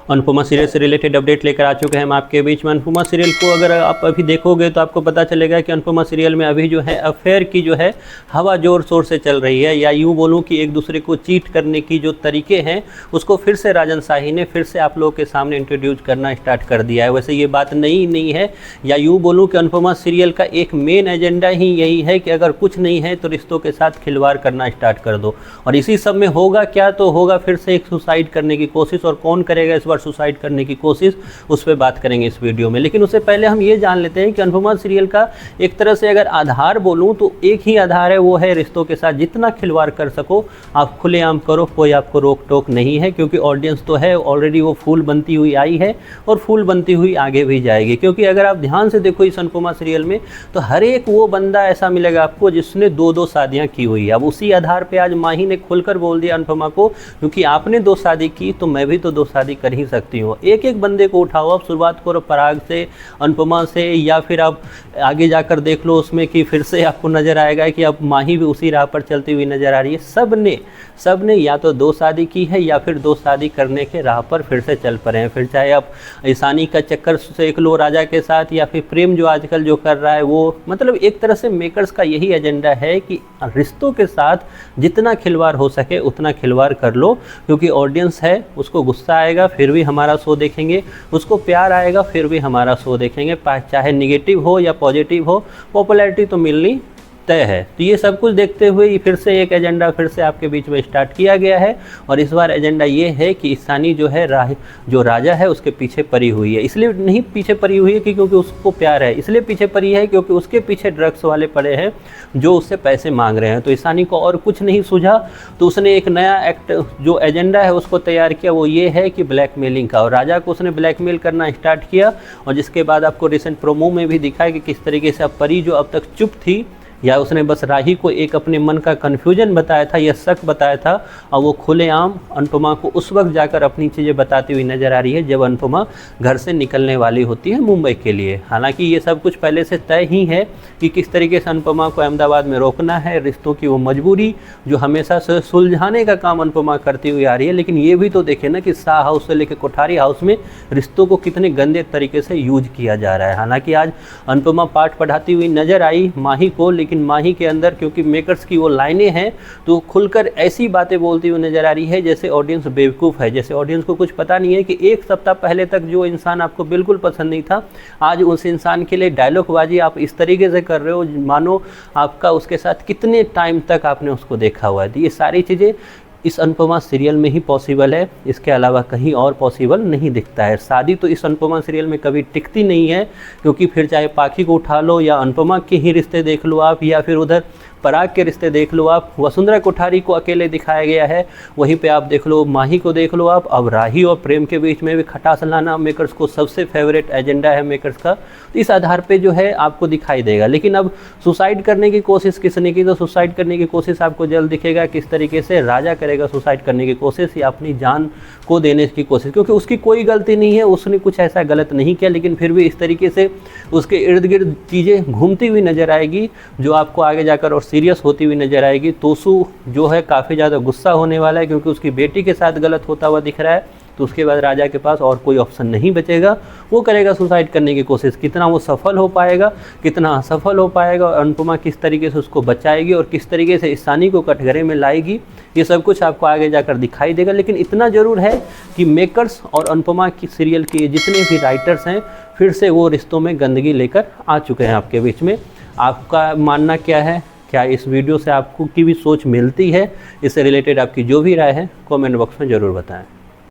Anupama serial से related update लेकर आ चुके हैं हम आपके बीच में। अनुपमा सीरियल को अगर आप अभी देखोगे तो आपको पता चलेगा कि अनुपमा सीरियल में अभी जो है अफेयर की जो है हवा ज़ोर शोर से चल रही है, या यूँ बोलूँ कि एक दूसरे को चीट करने की जो तरीके हैं उसको फिर से राजन शाही ने फिर से आप लोगों के सामने इंट्रोड्यूस करना स्टार्ट कर दिया है। वैसे ये बात नहीं है, या यूँ बोलूँ कि अनुपमा सीरियल का एक मेन एजेंडा ही यही है कि अगर कुछ नहीं है तो रिश्तों के साथ खिलवाड़ करना स्टार्ट कर दो। और इसी सब में होगा क्या, तो होगा फिर से एक सुसाइड करने की कोशिश। और कौन करेगा इस बार सुसाइड करने की कोशिश, उस पर बात करेंगे इस वीडियो में। लेकिन उससे पहले हम ये जान लेते हैं कि अनुपमा सीरियल का एक तरह से अगर आधार बोलूँ तो एक ही आधार है, वो है रिश्तों के साथ जितना खिलवाड़ कर सको आप खुलेआम करो, कोई आपको रोक टोक नहीं है। क्योंकि ऑडियंस तो है ऑलरेडी, वो फूल बनती हुई आई है और फूल बनती हुई आगे भी जाएगी। क्योंकि अगर आप ध्यान से देखो इस अनुपमा सीरियल में तो हर एक वो बंदा ऐसा मिलेगा आपको जिसने दो शादियाँ की हुई है। अब उसी आधार पर आज माही ने खुलकर बोल दिया अनुपमा को, क्योंकि आपने 2 शादी की तो मैं भी तो 2 शादी कर ही सकती हूँ। एक एक बंदे को उठाओ, आप शुरुआत करो पराग से, अनुपमा से, या फिर आप आगे जाकर देख लो उसमें कि फिर से आपको नज़र आएगा कि अब माही भी उसी राह पर चलती हुई नज़र आ रही है। सब ने या तो 2 शादी की है या फिर 2 शादी करने के राह पर फिर से चल पड़े हैं। फिर चाहे आप ईशानी का चक्कर सेक लो राजा के साथ, या फिर प्रेम जो आजकल जो कर रहा है वो, मतलब एक तरह से मेकर्स का यही एजेंडा है कि रिश्तों के साथ जितना खिलवाड़ हो सके उतना खिलवाड़ कर लो। क्योंकि ऑडियंस है, उसको गुस्सा आएगा फिर भी हमारा शो देखेंगे, उसको प्यार आएगा फिर भी हमारा शो देखेंगे, चाहे निगेटिव हो या पॉजिटिव हो, पॉपुलैरिटी तो मिलनी तय है। तो ये सब कुछ देखते हुए फिर से एक एजेंडा फिर से आपके बीच में स्टार्ट किया गया है। और इस बार एजेंडा ये है कि ईशानी जो है जो राजा है उसके पीछे पड़ी हुई है। इसलिए नहीं पीछे पड़ी हुई है कि क्योंकि उसको प्यार है, इसलिए पीछे पड़ी है क्योंकि उसके पीछे ड्रग्स वाले पड़े हैं जो उससे पैसे मांग रहे हैं। तो ईशानी को और कुछ नहीं सूझा तो उसने एक नया एक्ट जो एजेंडा है उसको तैयार किया, वो ये है कि ब्लैकमेलिंग का। और राजा को उसने ब्लैकमेल करना स्टार्ट किया, और जिसके बाद आपको रिसेंट प्रोमो में भी दिखा है कि किस तरीके से अब परी जो अब तक चुप थी, या उसने बस राही को एक अपने मन का कन्फ्यूजन बताया था या शक बताया था, और वो खुलेआम अनुपमा को उस वक्त जाकर अपनी चीज़ें बताती हुई नज़र आ रही है जब अनुपमा घर से निकलने वाली होती है मुंबई के लिए। हालांकि ये सब कुछ पहले से तय ही है कि किस तरीके से अनुपमा को अहमदाबाद में रोकना है। रिश्तों की वो मजबूरी जो हमेशा से सुलझाने का काम अनुपमा करती हुई आ रही है। लेकिन ये भी तो देखें ना कि शाह हाउस से लेकर कोठारी हाउस में रिश्तों को कितने गंदे तरीके से यूज किया जा रहा है। हालांकि आज अनुपमा पाठ पढ़ाती हुई नज़र आई माही को, लेकिन माही के अंदर क्योंकि मेकर्स की वो लाइनें हैं तो खुलकर ऐसी बातें बोलती हुई नजर आ रही है जैसे ऑडियंस बेवकूफ़ है, जैसे ऑडियंस को कुछ पता नहीं है कि एक सप्ताह पहले तक जो इंसान आपको बिल्कुल पसंद नहीं था, आज उस इंसान के लिए डायलॉगबाजी आप इस तरीके से कर रहे हो मानो आपका उसके साथ कितने टाइम तक आपने उसको देखा हुआ है। ये सारी चीज़ें इस अनुपमा सीरियल में ही पॉसिबल है, इसके अलावा कहीं और पॉसिबल नहीं दिखता है। शादी तो इस अनुपमा सीरियल में कभी टिकती नहीं है, क्योंकि फिर चाहे पाखी को उठा लो या अनुपमा के ही रिश्ते देख लो आप, या फिर उधर पराग के रिश्ते देख लो आप, वसुंधरा कोठारी को अकेले दिखाया गया है, वहीं पे आप देख लो माही को देख लो आप। अब राही और प्रेम के बीच में भी खटास लाना मेकर्स को सबसे फेवरेट एजेंडा है मेकर्स का। तो इस आधार पे जो है आपको दिखाई देगा। लेकिन अब सुसाइड करने की कोशिश किसने की, तो सुसाइड करने की कोशिश आपको जल्द दिखेगा किस तरीके से राजा करेगा सुसाइड करने की कोशिश, या अपनी जान को देने की कोशिश। क्योंकि उसकी कोई गलती नहीं है, उसने कुछ ऐसा गलत नहीं किया, लेकिन फिर भी इस तरीके से उसके इर्द गिर्द चीज़ें घूमती हुई नज़र आएगी जो आपको आगे जाकर और सीरियस होती हुई नजर आएगी। तोसू जो है काफ़ी ज़्यादा गुस्सा होने वाला है क्योंकि उसकी बेटी के साथ गलत होता हुआ दिख रहा है। तो उसके बाद राजा के पास और कोई ऑप्शन नहीं बचेगा, वो करेगा सुसाइड करने की कोशिश। कितना वो सफल हो पाएगा, कितना असफल हो पाएगा, और अनुपमा किस तरीके से उसको बचाएगी और किस तरीके से ईशानी को कटघरे में लाएगी, ये सब कुछ आपको आगे जाकर दिखाई देगा। लेकिन इतना ज़रूर है कि मेकर्स और अनुपमा की सीरियल के जितने भी राइटर्स हैं फिर से वो रिश्तों में गंदगी लेकर आ चुके हैं आपके बीच में। आपका मानना क्या है? क्या इस वीडियो से आपको की भी सोच मिलती है? इससे रिलेटेड आपकी जो भी राय है कमेंट बॉक्स में ज़रूर बताएं।